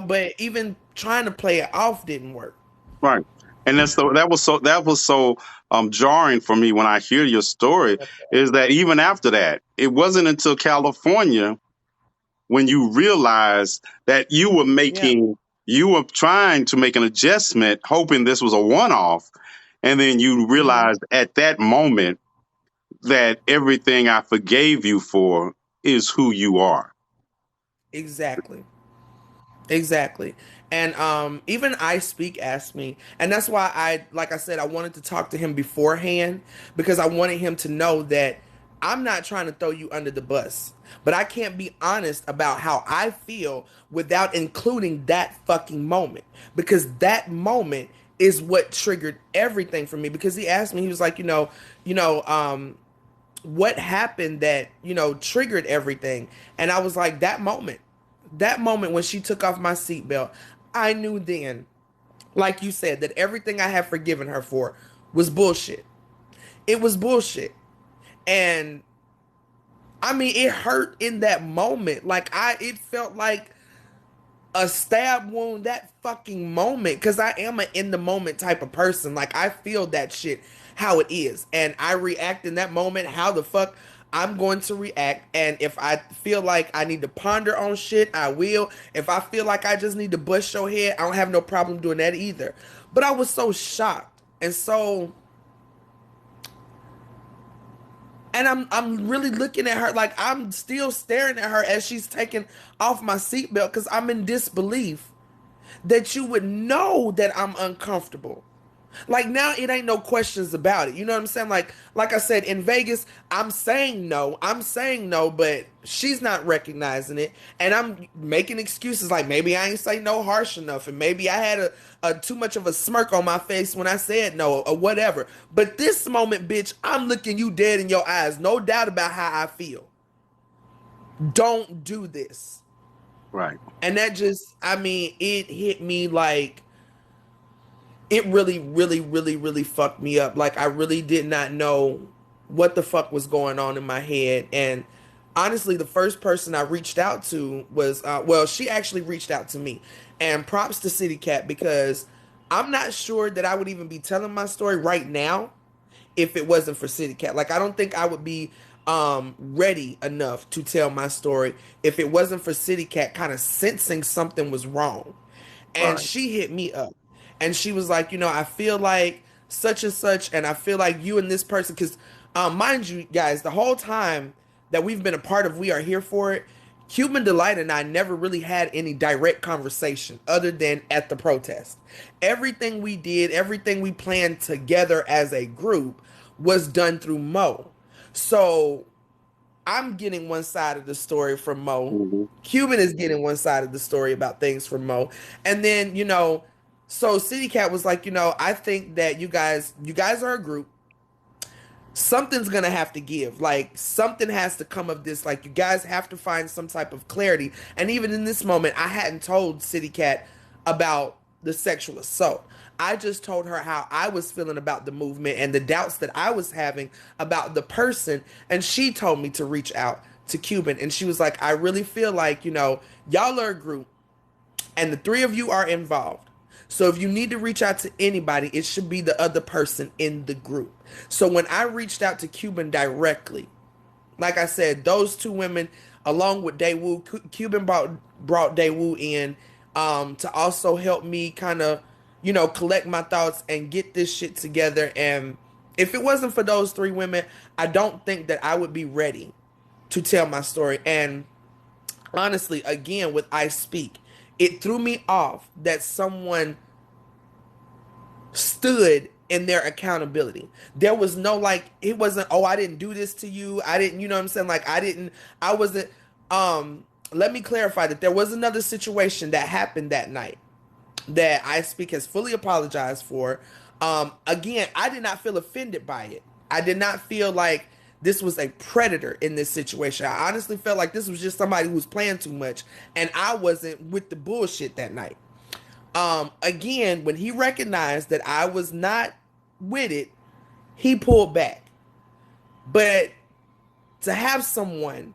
Speaker 1: But even trying to play it off didn't work.
Speaker 2: Right. And that was so jarring for me when I hear your story, is that even after that, it wasn't until California when you realized that
Speaker 1: Yeah.
Speaker 2: you were trying to make an adjustment, hoping this was a one off, and then you
Speaker 1: Hmm.
Speaker 2: realized at that moment that everything I forgave you for is who you are.
Speaker 1: Exactly. Exactly. And even I Speak asked me, and that's why like I said, I wanted to talk to him beforehand because I wanted him to know that I'm not trying to throw you under the bus, but I can't be honest about how I feel without including that fucking moment because that moment is what triggered everything for me. Because he asked me, he was like, you know, what happened that triggered everything, and I was like, that moment when she took off my seatbelt, I knew then, like you said, that everything I had forgiven her for was bullshit. It was bullshit. And I mean, it hurt in that moment. It felt like a stab wound that fucking moment because I am an in the moment type of person. Like I feel that shit how it is, and I react in that moment how the fuck I'm going to react. And if I feel like I need to ponder on shit, I will. If I feel like I just need to bust your head, I don't have no problem doing that either. But I was so shocked and so, and I'm really looking at her like I'm still staring at her as she's taking off my seatbelt because I'm in disbelief that you would know that I'm uncomfortable. Like now it ain't no questions about it. You know what I'm saying? Like I said in Vegas, I'm saying no. I'm saying no, but she's not recognizing it. And I'm making excuses like maybe I ain't say no harsh enough and maybe I had a too much of a smirk on my face when I said no or whatever. But this moment, bitch, I'm looking you dead in your eyes. No doubt about how I feel. Don't do this.
Speaker 2: Right.
Speaker 1: And that just, I mean, it hit me like it really, really, really, really fucked me up. Like I really did not know what the fuck was going on in my head. And honestly, the first person I reached out to was, well, she actually reached out to me. And props to City Cat because I'm not sure that I would even be telling my story right now if it wasn't for City Cat. Like I don't think I would be ready enough to tell my story if it wasn't for City Cat kind of sensing something was wrong. And
Speaker 2: Right.
Speaker 1: she hit me up and she was like, I feel like such and such, and I feel like you and this person, because mind you guys, the whole time that we've been a part of We Are Here For It, Cuban Delight and I never really had any direct conversation other than at the protest. Everything we did, everything we planned together as a group was done through Mo. So I'm getting one side of the story from Mo.
Speaker 2: Hmm.
Speaker 1: Cuban is getting one side of the story about things from Mo. And then, so City Cat was like, I think that you guys are a group. Something's gonna have to give. Like something has to come of this. Like you guys have to find some type of clarity. And even in this moment, I hadn't told City Cat about the sexual assault. I just told her how I was feeling about the movement and the doubts that I was having about the person. And she told me to reach out to Cuban. And she was like, I really feel like, y'all are a group and the three of you are involved. So if you need to reach out to anybody, it should be the other person in the group. So when I reached out to Cuban directly, like I said, those two women, along with Daewoo, Cuban brought Daewoo in to also help me kind of, collect my thoughts and get this shit together. And if it wasn't for those three women, I don't think that I would be ready to tell my story. And honestly, again, with I Speak, it threw me off that someone stood in their accountability. There was no like, it wasn't, oh, I didn't do this to you. I didn't, you know what I'm saying? Like, I wasn't, let me clarify that there was another situation that happened that night that I Speak has fully apologized for. Again, I did not feel offended by it. I did not feel like this was a predator in this situation. I honestly felt like this was just somebody who was playing too much, and I wasn't with the bullshit that night. Again, when he recognized that I was not with it, he pulled back. But to have someone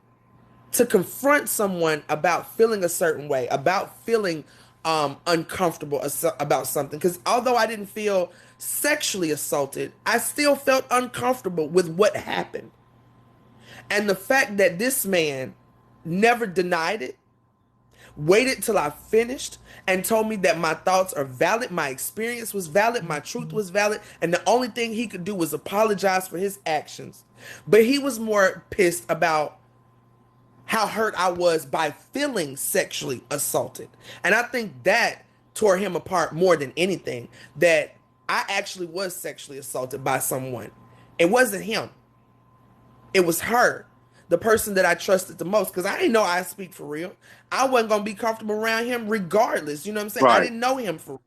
Speaker 1: to confront someone about feeling a certain way, about feeling uncomfortable about something. Because although I didn't feel sexually assaulted, I still felt uncomfortable with what happened. And the fact that this man never denied it, waited till I finished, and told me that my thoughts are valid, my experience was valid, my truth was valid, and the only thing he could do was apologize for his actions. But he was more pissed about how hurt I was by feeling sexually assaulted. And I think that tore him apart more than anything, that I actually was sexually assaulted by someone. It wasn't him. It was her, the person that I trusted the most, because I didn't know I Speak for real. I wasn't going to be comfortable around him regardless. You know what I'm saying? I
Speaker 2: Right.
Speaker 1: didn't know him for real.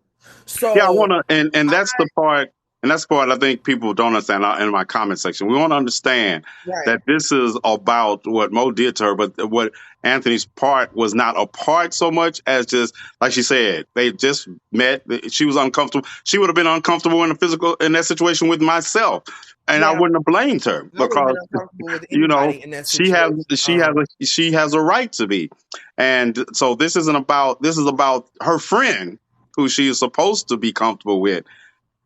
Speaker 2: Yeah, I
Speaker 1: So,
Speaker 2: want to, and that's the part, and that's the part I think people don't understand in my comment section. We want to understand
Speaker 1: right,
Speaker 2: that this is about what Mo did to her, but what Anthony's part was not a part so much as just like she said, they just met. She was uncomfortable. She would have been uncomfortable in that situation with myself, and I
Speaker 1: yeah,
Speaker 2: wouldn't have blamed her
Speaker 1: I would have been
Speaker 2: because
Speaker 1: uncomfortable with anybody in that
Speaker 2: she has
Speaker 1: situation.
Speaker 2: she has she has a right to be, and so this is about her friend who she is supposed to be comfortable with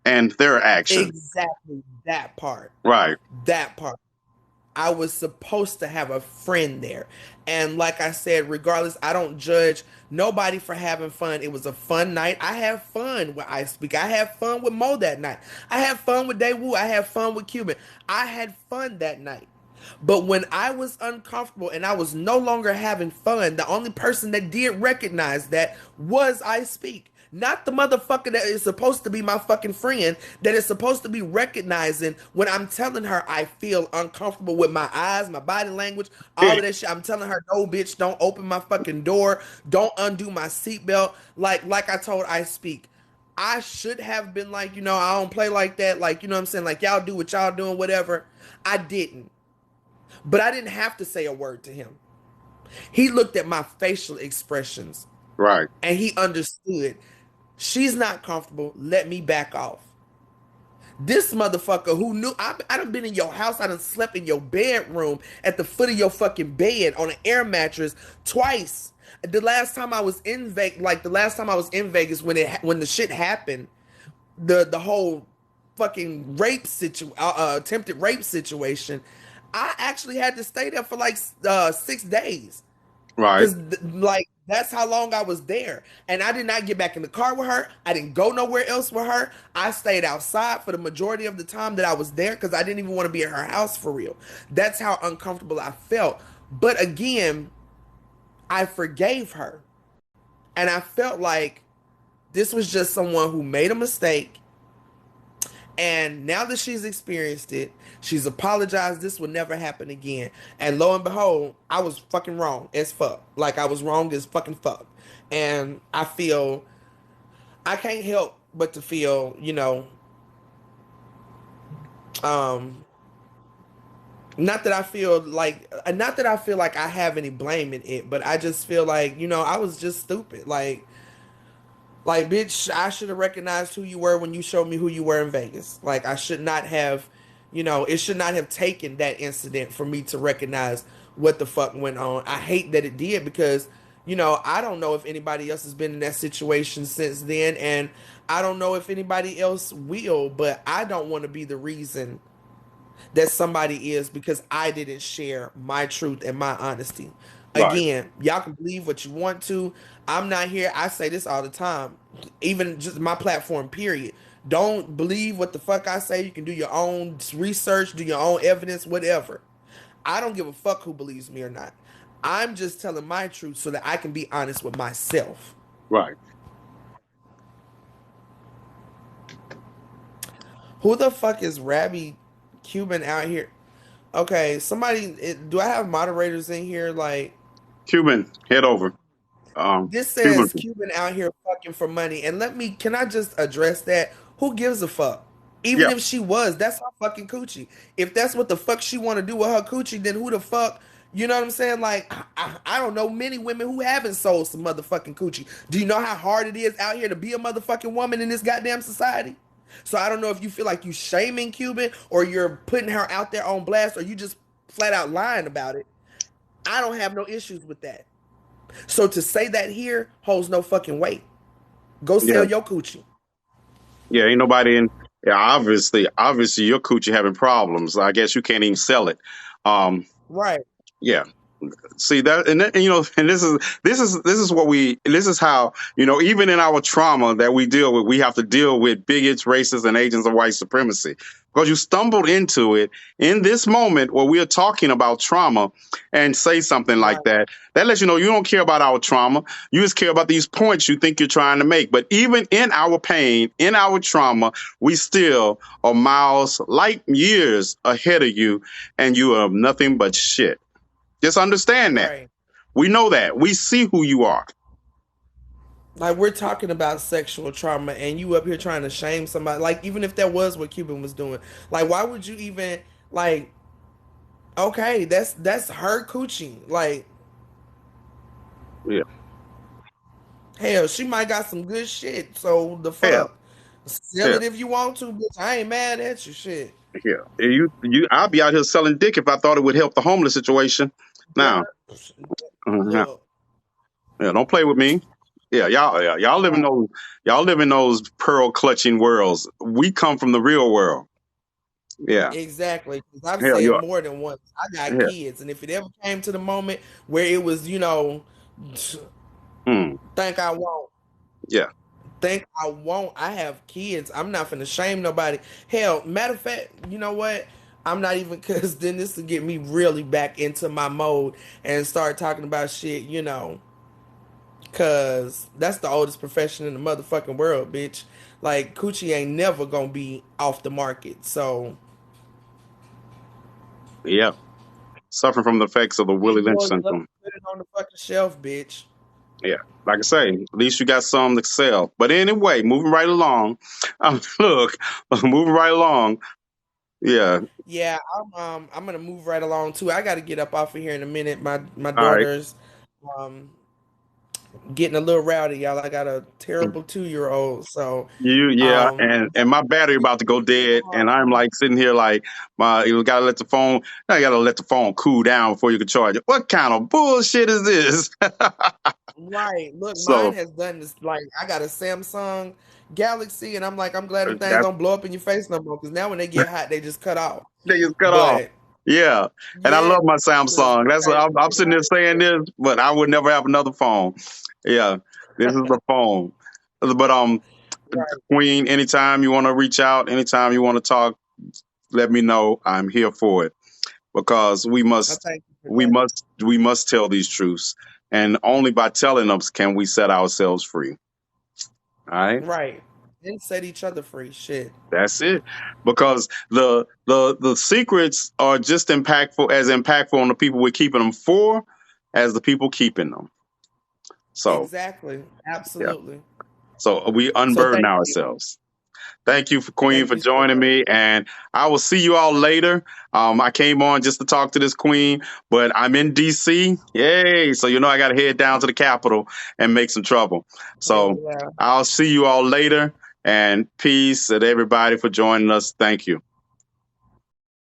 Speaker 2: and their action.
Speaker 1: Exactly that part.
Speaker 2: Right.
Speaker 1: That part. I was supposed to have a friend there. And like I said, regardless, I don't judge nobody for having fun. It was a fun night. I have fun with I Speak. I had fun with Mo that night. I had fun with Daewoo. I had fun with Cuban. I had fun that night. But when I was uncomfortable and I was no longer having fun, the only person that did recognize that was I Speak. Not the motherfucker that is supposed to be my fucking friend, that is supposed to be recognizing when I'm telling her I feel uncomfortable with my eyes, my body language, all of that shit. I'm telling her, no, bitch, don't open my fucking door. Don't undo my seatbelt. Like I told I Speak. I should have been like, I don't play like that. Like, you know what I'm saying? Like, y'all do what y'all doing, whatever. I didn't. But I didn't have to say a word to him. He looked at my facial expressions
Speaker 2: Right.
Speaker 1: and he understood. She's not comfortable. Let me back off. This motherfucker who knew I done been in your house, I done slept in your bedroom at the foot of your fucking bed on an air mattress twice. The last time I was in Vegas, when the shit happened, the whole fucking attempted rape situation, I actually had to stay there for like 6 days.
Speaker 2: Right.
Speaker 1: Cause like that's how long I was there, and I did not get back in the car with her. I didn't go nowhere else with her. I stayed outside for the majority of the time that I was there because I didn't even want to be at her house for real. That's how uncomfortable I felt. But again, I forgave her, and I felt like this was just someone who made a mistake. And now that she's experienced it, she's apologized. This will never happen again. And lo and behold, I was fucking wrong as fuck. Like I was wrong as fucking fuck. And I feel I can't help but to feel, um, not that I feel like I have any blame in it, but I just feel like, I was just stupid. Like, bitch, I should have recognized who you were when you showed me who you were in Vegas. Like, I should not have, it should not have taken that incident for me to recognize what the fuck went on. I hate that it did because, I don't know if anybody else has been in that situation since then. And I don't know if anybody else will, but I don't want to be the reason that somebody is because I didn't share my truth and my honesty.
Speaker 2: Right.
Speaker 1: Again, y'all can believe what you want to. I'm not here. I say this all the time, even just my platform, period. Don't believe what the fuck I say. You can do your own research, do your own evidence, whatever. I don't give a fuck who believes me or not. I'm just telling my truth so that I can be honest with myself.
Speaker 2: Right.
Speaker 1: Who the fuck is Rabbi Cuban out here? Okay, do I have moderators in here? Like,
Speaker 2: Cuban, head over.
Speaker 1: this
Speaker 2: Cuban.
Speaker 1: says Cuban out here fucking for money. And can I just address that? Who gives a fuck? Even
Speaker 2: Yeah.
Speaker 1: if she was, that's her fucking coochie. If that's what the fuck she want to do with her coochie, then who the fuck, you know what I'm saying? Like, I don't know many women who haven't sold some motherfucking coochie. Do you know how hard it is out here to be a motherfucking woman in this goddamn society? So I don't know if you feel like you shaming Cuban or you're putting her out there on blast or you just flat out lying about it. I don't have no issues with that. So to say that here holds no fucking weight. Go
Speaker 2: Yeah.
Speaker 1: sell your coochie.
Speaker 2: Yeah. Ain't nobody in. Yeah. Obviously, your coochie having problems. I guess you can't even sell it. Um.
Speaker 1: Right,
Speaker 2: Yeah. See that, and and this is how, even in our trauma that we deal with, we have to deal with bigots, racists, and agents of white supremacy, because you stumbled into it in this moment where we are talking about trauma and say something like
Speaker 1: right,
Speaker 2: that lets you know you don't care about our trauma. You just care about these points you think you're trying to make. But even in our pain, in our trauma, we still are miles, light years ahead of you, and you are nothing but shit. Just understand that.
Speaker 1: right.
Speaker 2: We know that. We see who you are.
Speaker 1: Like we're talking about sexual trauma and you up here trying to shame somebody. Like even if that was what Cuban was doing. Like why would you even like okay, that's her coochie. Like
Speaker 2: Yeah.
Speaker 1: hell, she might got some good shit. So the
Speaker 2: Hell,
Speaker 1: fuck. Sell
Speaker 2: hell,
Speaker 1: it if you want to, bitch. I ain't mad at you shit.
Speaker 2: hell. I'll be out here selling dick if I thought it would help the homeless situation. Now,
Speaker 1: Girl,
Speaker 2: yeah,
Speaker 1: look.
Speaker 2: don't play with me. Y'all live in
Speaker 1: Right.
Speaker 2: those pearl clutching worlds. We come from the real world. Yeah.
Speaker 1: Exactly. 'Cause I've
Speaker 2: Hell,
Speaker 1: said
Speaker 2: you are.
Speaker 1: more than once. I got
Speaker 2: Yeah.
Speaker 1: kids, and if it ever came to the moment where it was,
Speaker 2: Mm,
Speaker 1: think I won't.
Speaker 2: yeah.
Speaker 1: Think I won't. I have kids. I'm not finna shame nobody. Hell, matter of fact, you know what? I'm not even because then this will get me really back into my mode and start talking about shit, cause that's the oldest profession in the motherfucking world, bitch. Like coochie ain't never gonna be off the market. So
Speaker 2: Yeah. Suffering from the effects of the Willie
Speaker 1: keep
Speaker 2: Lynch
Speaker 1: yours up,
Speaker 2: syndrome.
Speaker 1: put it on the fucking shelf, bitch.
Speaker 2: Yeah. Like I say, at least you got some to sell. But anyway, moving right along. Look, moving right along. Yeah.
Speaker 1: Yeah, I'm gonna move right along too. I gotta get up off of here in a minute. My
Speaker 2: All right.
Speaker 1: daughter's um getting a little rowdy, y'all. I got a terrible 2-year-old, so
Speaker 2: Yeah,
Speaker 1: um
Speaker 2: and my battery about to go dead, and I'm like sitting here like you gotta let the phone. I gotta let the phone cool down before you can charge it. What kind of bullshit is this?
Speaker 1: right. Look, mine
Speaker 2: So
Speaker 1: has done this. Like I got a Samsung Galaxy, and I'm glad them things
Speaker 2: that's
Speaker 1: don't blow up in your face no more. Because now when they get hot, they just cut off.
Speaker 2: they just cut off.
Speaker 1: But
Speaker 2: Yeah, and I
Speaker 1: Yeah,
Speaker 2: love my
Speaker 1: because
Speaker 2: Samsung. That's I'm sitting there saying this, but I would never have another phone. Yeah, this is the phone. But
Speaker 1: right.
Speaker 2: Queen, anytime you want to reach out, anytime you want to talk, let me know. I'm here for it because
Speaker 1: I thank you for that.
Speaker 2: we must tell these truths, and only by telling them can we set ourselves free. All right.
Speaker 1: Right. And set each other free. Shit.
Speaker 2: That's it. Because the secrets are just impactful on the people we're keeping them for as the people keeping them. So
Speaker 1: Exactly.
Speaker 2: yeah.
Speaker 1: Absolutely.
Speaker 2: So we
Speaker 1: So
Speaker 2: unburden
Speaker 1: thank you.
Speaker 2: ourselves. Thank you for Queen
Speaker 1: Thank
Speaker 2: for
Speaker 1: you so
Speaker 2: joining
Speaker 1: much.
Speaker 2: me, and I will see you all later. I came on just to talk to this Queen, but I'm in DC. Yay! So you know I got to head down to the Capitol and make some trouble.
Speaker 1: Yeah,
Speaker 2: So
Speaker 1: yeah.
Speaker 2: I'll see you all later, and peace and everybody for joining us. Thank you.